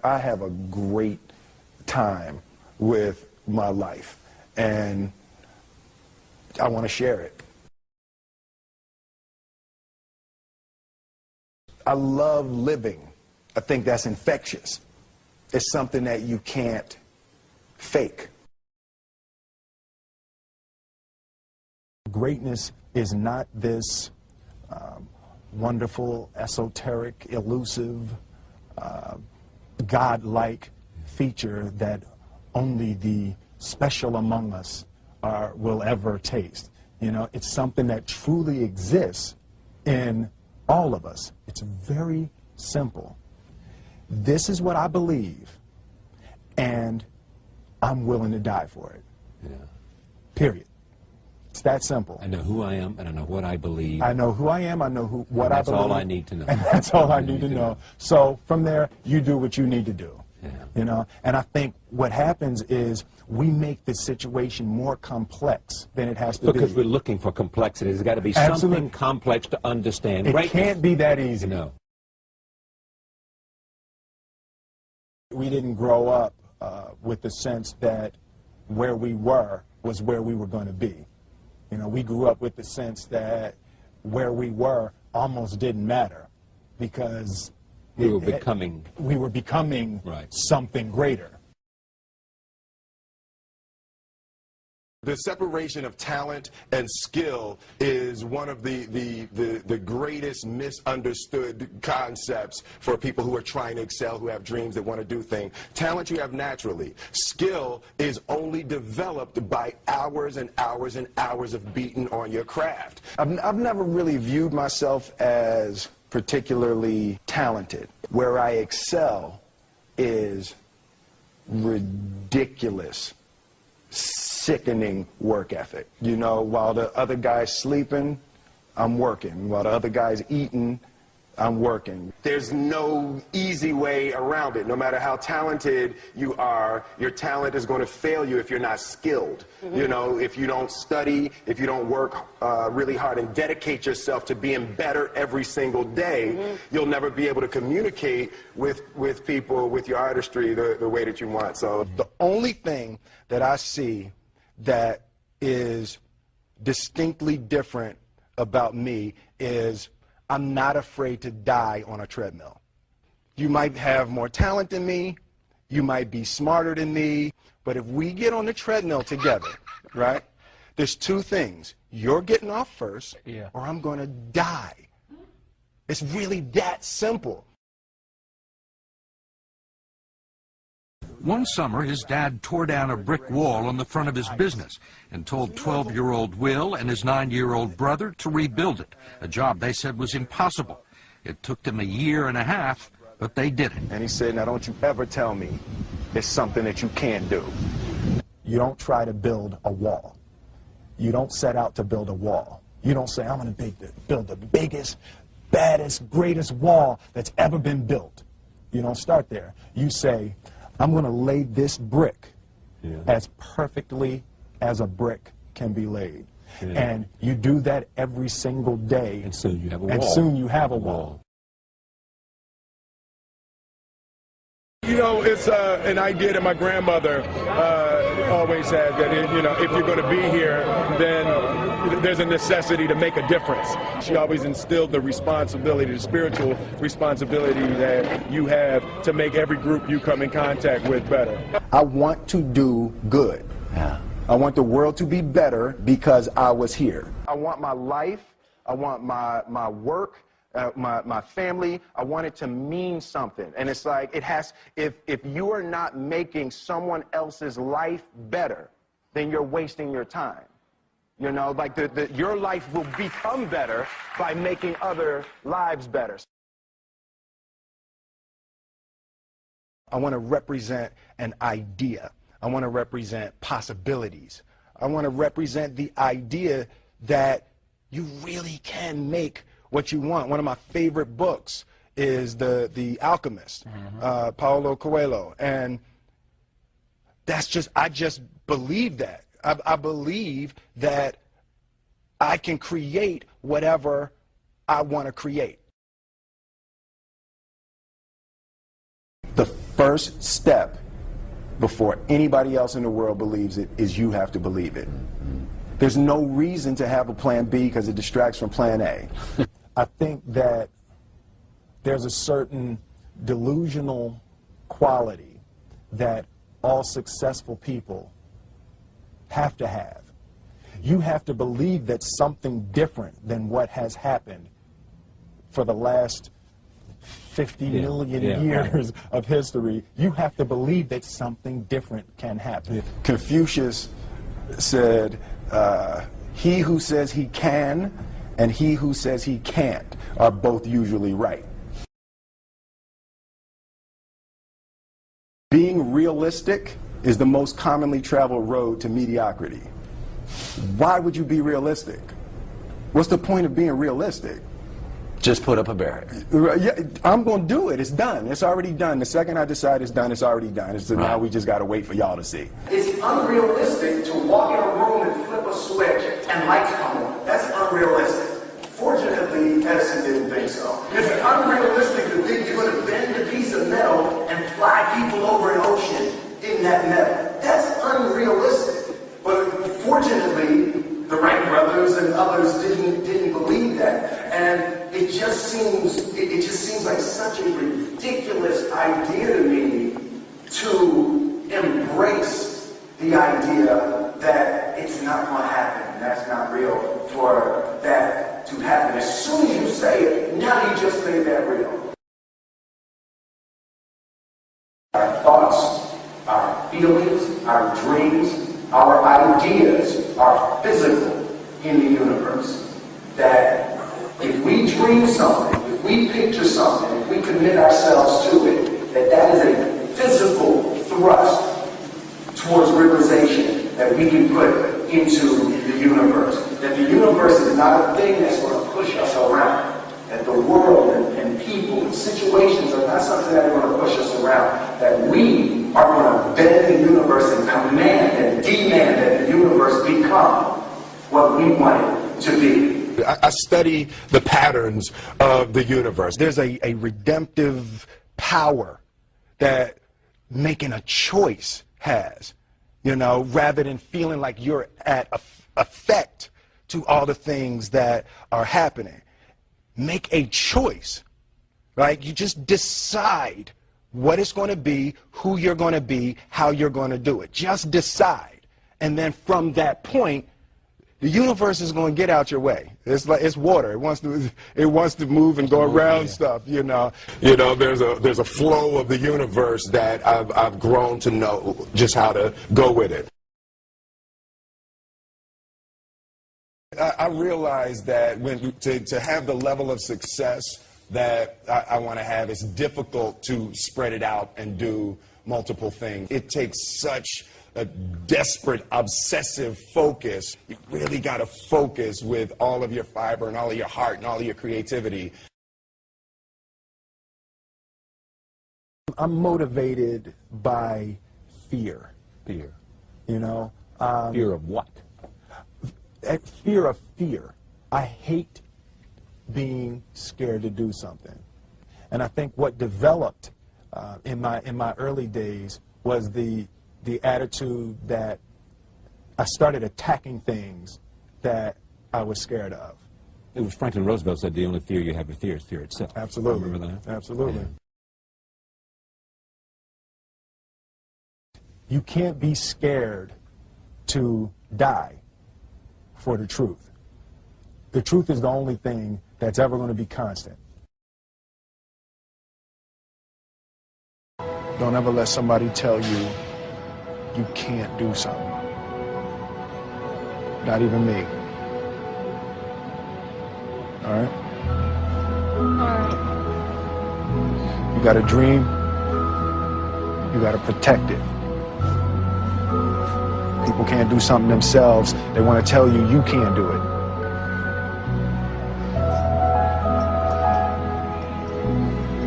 I have a great time with my life, and I want to share it. I love living. I think that's infectious. It's something that you can't fake. Greatness is not this wonderful, esoteric, elusive, God-like feature that only the special among us will ever taste. You know, it's something that truly exists in all of us. It's very simple. This is what I believe, and I'm willing to die for it. Yeah. Period. It's that simple. I know who I am, and I know what I believe. I know who I am, I know what I believe. That's all I need to know. And that's all I need to know. So from there, you do what you need to do. Yeah. You know, and I think what happens is we make the situation more complex than it has to be. Because we're looking for complexity. There's got to be Absolutely. something complex to understand. It Right? can't be that easy. No. We didn't grow up with the sense that where we were was where we were going to be. You know, we grew up with the sense that where we were almost didn't matter because we were becoming right. Something greater. The separation of talent and skill is one of the greatest misunderstood concepts for people who are trying to excel, who have dreams, that want to do things. Talent you have naturally. Skill is only developed by hours and hours and hours of beating on your craft. I've never really viewed myself as particularly talented. Where I excel is ridiculous, sickening work ethic. You know, while the other guy's sleeping, I'm working. While the other guy's eating, I'm working. There's no easy way around it. No matter how talented you are, your talent is going to fail you if you're not skilled. Mm-hmm. You know, if you don't study, if you don't work really hard and dedicate yourself to being better every single day, mm-hmm. you'll never be able to communicate with people, with your artistry, the way that you want. So the only thing that I see that is distinctly different about me is I'm not afraid to die on a treadmill. You might have more talent than me, you might be smarter than me, but if we get on the treadmill together, right, there's two things. You're getting off first, or I'm going to die. It's really that simple. One summer, his dad tore down a brick wall on the front of his business and told 12-year-old Will and his 9-year-old brother to rebuild it, a job they said was impossible. It took them a year and a half, but they did it. And he said, now don't you ever tell me it's something that you can't do. You don't try to build a wall. You don't set out to build a wall. You don't say, I'm going to build the biggest, baddest, greatest wall that's ever been built. You don't start there. You say, I'm going to lay this brick as perfectly as a brick can be laid. Yeah. And you do that every single day. And soon you have a wall. And soon you have a wall. You know, it's an idea that my grandmother always had, that if you're going to be here, then there's a necessity to make a difference. She always instilled the responsibility, the spiritual responsibility that you have to make every group you come in contact with better. I want to do good. Yeah. I want the world to be better because I was here. I want my life, I want my work, my family, I want it to mean something. And it's like, it has, if you are not making someone else's life better, then you're wasting your time. You know, like your life will become better by making other lives better. I want to represent an idea. I want to represent possibilities. I want to represent the idea that you really can make what you want. One of my favorite books is The Alchemist, Paulo Coelho, and I just believe that. I believe that I can create whatever I want to create. The first step before anybody else in the world believes it is you have to believe it. There's no reason to have a plan B because it distracts from plan A. I think that there's a certain delusional quality that all successful people have to have. You have to believe that something different than what has happened for the last 50 million years of history. You have to believe that something different can happen. Confucius said, he who says he can and he who says he can't are both usually right. Being realistic is the most commonly traveled road to mediocrity. Why would you be realistic? What's the point of being realistic? Just put up a barrier. Yeah, I'm going to do it. It's done. It's already done. The second I decide it's done, it's already done. So now we just got to wait for y'all to see. It's unrealistic to walk in a room and flip a switch and lights come on. That's unrealistic. Fortunately, Edison didn't think so. It's unrealistic to think you're going to bend a piece of metal and fly people over an ocean in that metal. That's unrealistic. But fortunately, the Wright brothers and others didn't believe that. And it just seems like such a ridiculous idea to me to embrace the idea that it's not going to happen. That's not real for that to happen. As soon as you say it, now you just made that real. Our thoughts, our feelings, our dreams, our ideas are physical in the universe. That if we dream something, if we picture something, if we commit ourselves to it, that is a physical thrust towards realization that we can put into the universe. That the universe is not a thing that's going to push us around. That the world and people and situations are not something that are going to push us around. That we are going to bend the universe and command and demand that the universe become what we want it to be. I study the patterns of the universe. There's a redemptive power that making a choice has, you know, rather than feeling like you're at effect to all the things that are happening. Make a choice, right? You just decide what it's going to be, who you're going to be, how you're going to do it. Just decide. And then from that point, the universe is going to get out your way. It's like it's water. It wants to move and go around stuff. You know. There's a flow of the universe that I've grown to know just how to go with it. I realize that to have the level of success that I want to have, it's difficult to spread it out and do multiple things. It takes such a desperate, obsessive focus. You really got to focus with all of your fiber and all of your heart and all of your creativity. I'm motivated by fear. Fear. You know? Fear of what? Fear of fear. I hate being scared to do something. And I think what developed in my early days was the attitude that I started attacking things that I was scared of. It was Franklin Roosevelt said the only fear you have to fear is fear itself. Absolutely. Remember that? Absolutely. Yeah. You can't be scared to die for the truth. The truth is the only thing that's ever going to be constant. Don't ever let somebody tell you you can't do something. Not even me. All right? You got a dream, you got to protect it. People can't do something themselves. They want to tell you you can't do it.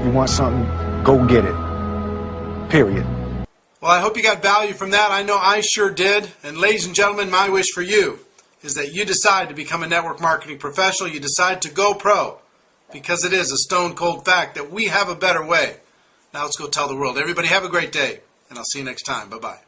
You want something, go get it. Period. Well, I hope you got value from that. I know I sure did. And ladies and gentlemen, my wish for you is that you decide to become a network marketing professional. You decide to go pro, because it is a stone cold fact that we have a better way. Now let's go tell the world. Everybody have a great day, and I'll see you next time. Bye-bye.